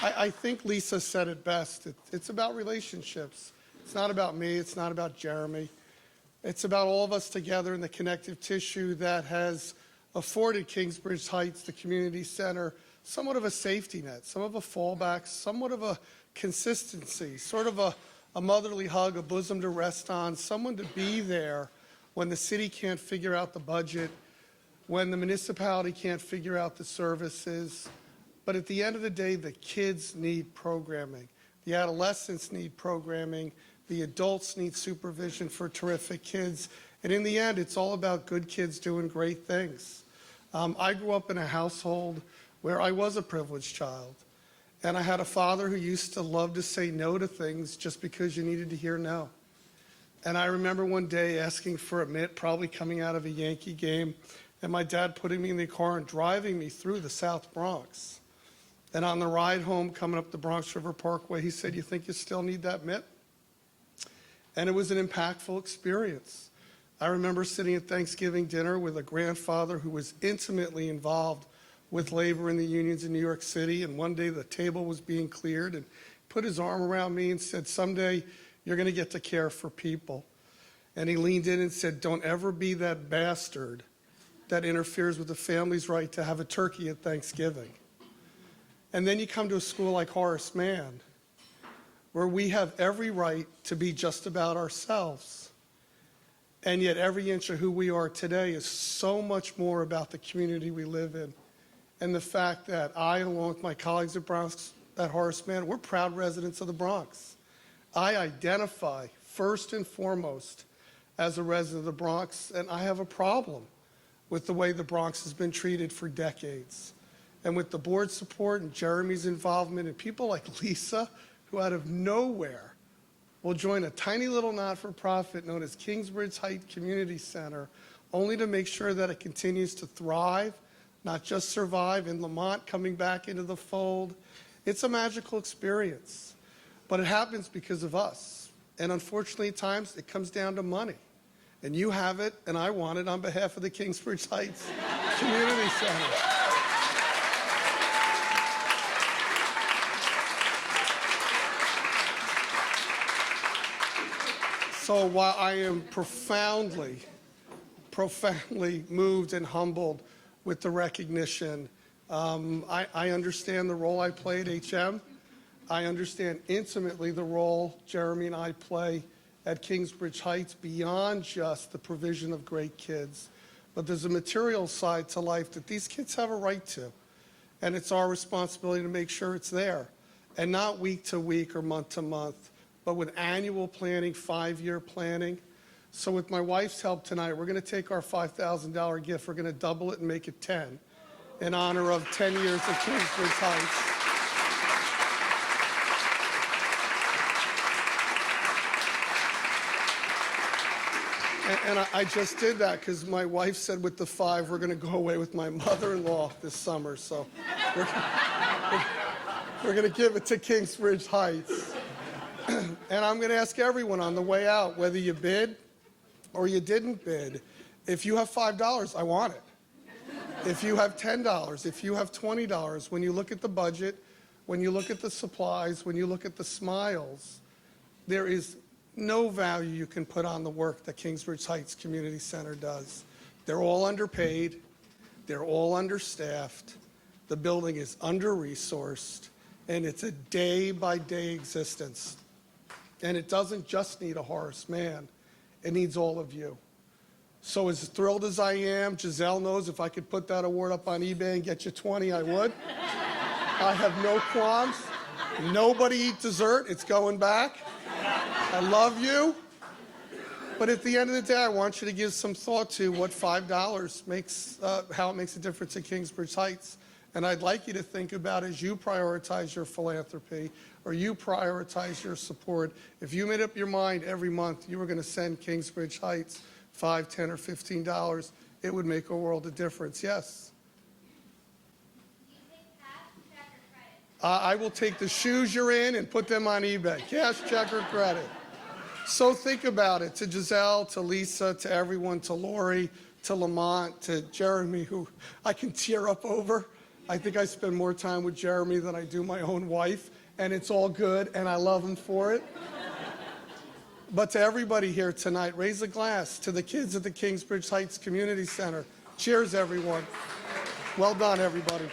I think Lisa said it best. It's about relationships. It's not about me. It's not about Jeremy. It's about all of us together in the connective tissue that has afforded Kingsbridge Heights, the community center, somewhat of a safety net, some of a fallback, somewhat of a consistency, sort of a motherly hug, a bosom to rest on, someone to be there when the city can't figure out the budget, when the municipality can't figure out the services. But at the end of the day, the kids need programming. The adolescents need programming. The adults need supervision for terrific kids. And in the end, it's all about good kids doing great things. I grew up in a household where I was a privileged child. And I had a father who used to love to say no to things just because you needed to hear no. And I remember one day asking for a mitt, probably coming out of a Yankee game, and my dad putting me in the car and driving me through the South Bronx. And on the ride home, coming up the Bronx River Parkway, he said, "You think you still need that mitt?" And it was an impactful experience. I remember sitting at Thanksgiving dinner with a grandfather who was intimately involved with labor in the unions in New York City, and one day the table was being cleared and put his arm around me and said, "Someday you're going to get to care for people." And he leaned in and said, "Don't ever be that bastard that interferes with the family's right to have a turkey at Thanksgiving." And then you come to a school like Horace Mann, where we have every right to be just about ourselves. And yet every inch of who we are today is so much more about the community we live in. And the fact that I, along with my colleagues at Horace Mann, we're proud residents of the Bronx. I identify first and foremost as a resident of the Bronx, and I have a problem with the way the Bronx has been treated for decades. And with the board's support and Jeremy's involvement and people like Lisa, who out of nowhere will join a tiny little not-for-profit known as Kingsbridge Heights Community Center, only to make sure that it continues to thrive, not just survive, and Lamont coming back into the fold. It's a magical experience, but it happens because of us. And unfortunately, at times, it comes down to money. And you have it, and I want it on behalf of the Kingsbridge Heights Community Center. So while I am profoundly moved and humbled with the recognition, I understand the role I play at HM. I understand intimately the role Jeremy and I play at Kingsbridge Heights beyond just the provision of great kids. But there's a material side to life that these kids have a right to. And it's our responsibility to make sure it's there. And not week to week or month to month, but with annual planning, 5-year planning. So with my wife's help tonight, we're going to take our $5,000 gift, we're going to double it and make it 10 in honor of 10 years of Kingsbridge Heights. And I just did that because my wife said with the 5, we're going to go away with my mother-in-law this summer. So we're going to give it to Kingsbridge Heights. And I'm going to ask everyone on the way out, whether you bid or you didn't bid, if you have $5, I want it. If you have $10, if you have $20, when you look at the budget, when you look at the supplies, when you look at the smiles, there is no value you can put on the work that Kingsbridge Heights Community Center does. They're all underpaid. They're all understaffed. The building is under-resourced, and it's a day-by-day existence. And it doesn't just need a Horace Mann. It needs all of you. So as thrilled as I am, Giselle knows if I could put that award up on eBay and get you 20, I would. I have no qualms. Nobody eat dessert. It's going back. I love you. But at the end of the day, I want you to give some thought to what $5 makes, how it makes a difference in Kingsbridge Heights. And I'd like you to think about as you prioritize your philanthropy or you prioritize your support, if you made up your mind every month you were going to send Kingsbridge Heights $5, $10, or $15, it would make a world of difference. Yes? Do you take cash, check, or credit? I will take the shoes you're in and put them on eBay. Cash, check, or credit. So think about it. To Giselle, to Lisa, to everyone, to Lori, to Lamont, to Jeremy, who I can tear up over. I think I spend more time with Jeremy than I do my own wife, and it's all good, and I love him for it. But to everybody here tonight, raise a glass to the kids at the Kingsbridge Heights Community Center. Cheers, everyone. Well done, everybody.